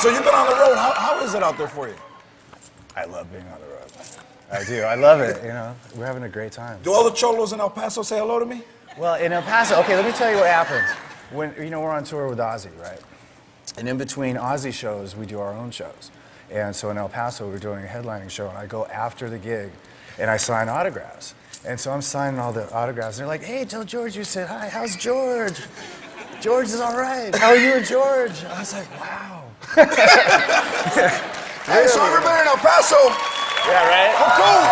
So you've been on the road. How is it out there for you? I love being on the road. I do. I love it. You know, we're having a great time. Do all the cholos in El Paso say hello to me? Well, in El Paso, okay, let me tell you what happens. When, you know, we're on tour with Ozzy, right? And in between Ozzy shows, we do our own shows. And so in El Paso, we're doing a headlining show, and I go after the gig, and I sign autographs. And so I'm signing all the autographs, and they're like, hey, tell George you said hi. How's George? George is all right. How are you and George? I was like, wow. Hey, so everybody in El Paso. Yeah, right? Oh, cool.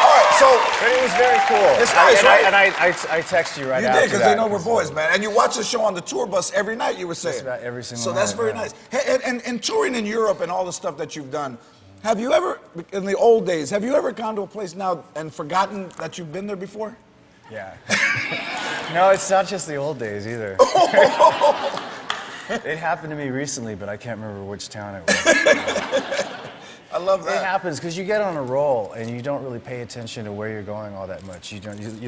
All right, so. But it was very cool. It's nice, right? I text you right after that. You did, because they know we're boys, man. And you watch the show on the tour bus every night, you were saying. Just about every single night. So that's very nice. Hey, and touring in Europe and all the stuff that you've done, have you ever, in the old days, have you ever gone to a place now and forgotten that you've been there before? Yeah. No, it's not just the old days either. It happened to me recently, but I can't remember which town it was. I love that. It happens because you get on a roll and you don't really pay attention to where you're going all that much. You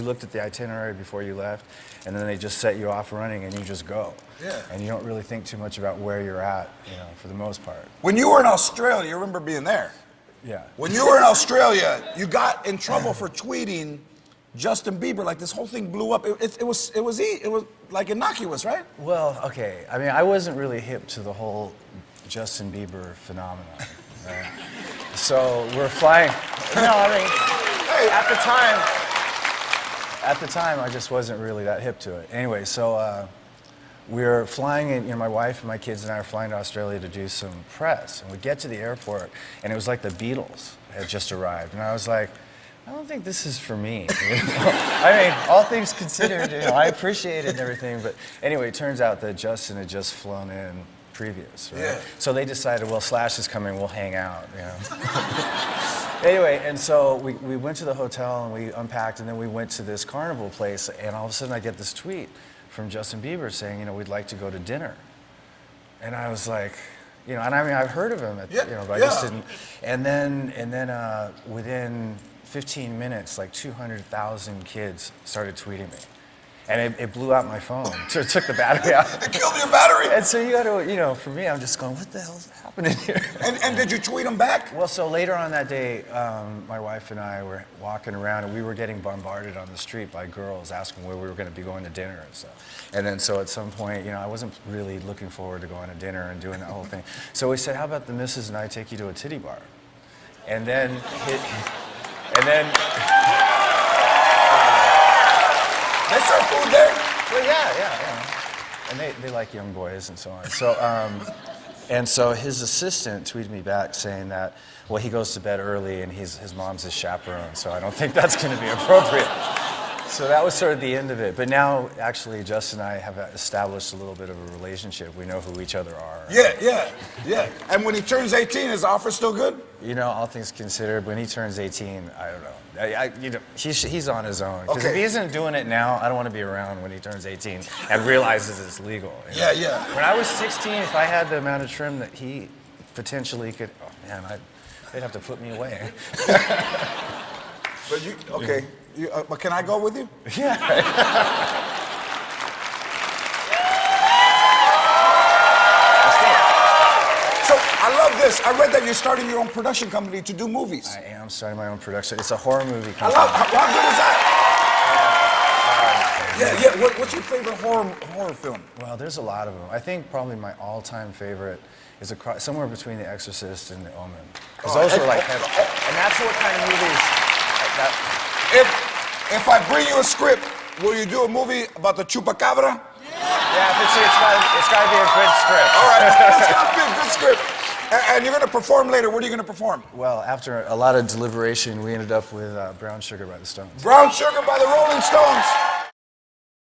looked at the itinerary before you left, and then they just set you off running, and you just go. Yeah. And you don't really think too much about where you're at, you know, for the most part. When you were in Australia, you remember being there? Yeah. When you were in Australia, you got in trouble for tweeting Justin Bieber. Like this whole thing blew up. It was like innocuous, right? Well, okay. I mean, I wasn't really hip to the whole Justin Bieber phenomenon. Right? So we're flying. No, I mean, hey. At the time, I just wasn't really that hip to it. Anyway, so we were flying in. You know, my wife and my kids and I are flying to Australia to do some press, and we get to the airport, and it was like the Beatles had just arrived, and I was like, I don't think this is for me. You know? I mean, all things considered, you know, I appreciate it and everything, but anyway, it turns out that Justin had just flown in previous, right? Yeah. So they decided, well, Slash is coming, we'll hang out, you know. Anyway, and so we went to the hotel and we unpacked, and then we went to this carnival place, and all of a sudden I get this tweet from Justin Bieber saying, you know, we'd like to go to dinner. And I was like, you know, and I mean, I've heard of him, you know, but I just didn't. And then within 15 minutes, like 200,000 kids started tweeting me. And it blew out my phone. So it took the battery out. It killed your battery? And so you got to, you know, for me, I'm just going, what the hell's happening here? And did you tweet them back? Well, so later on that day, my wife and I were walking around, and we were getting bombarded on the street by girls asking where we were going to be going to dinner and stuff. And then so at some point, you know, I wasn't really looking forward to going to dinner and doing that whole thing. So we said, how about the missus and I take you to a titty bar? And then they serve food there? Well, yeah. And they like young boys and so on. So, and so his assistant tweeted me back saying that, well, he goes to bed early and his mom's his chaperone, so I don't think that's going to be appropriate. So that was sort of the end of it. But now, actually, Justin and I have established a little bit of a relationship. We know who each other are. Yeah. And when he turns 18, is the offer still good? You know, all things considered, when he turns 18, I don't know. You know, he's on his own. Because if he isn't doing it now, I don't want to be around when he turns 18 and realizes it's legal. You know? Yeah. When I was 16, if I had the amount of trim that he potentially could, oh man, they'd have to put me away. But okay. But can I go with you? Yeah. So I love this. I read that you're starting your own production company to do movies. I am starting my own production. It's a horror movie company. How good is that? Yeah. What's your favorite horror film? Well, there's a lot of them. I think probably my all-time favorite is somewhere between The Exorcist and The Omen. Because those are like heavy. And that's what kind of movies If I bring you a script, will you do a movie about the chupacabra? Yeah, it's got to be a good script. All right, it's got to be a good script. And you're going to perform later. What are you going to perform? Well, after a lot of deliberation, we ended up with Brown Sugar by the Stones. Brown Sugar by the Rolling Stones.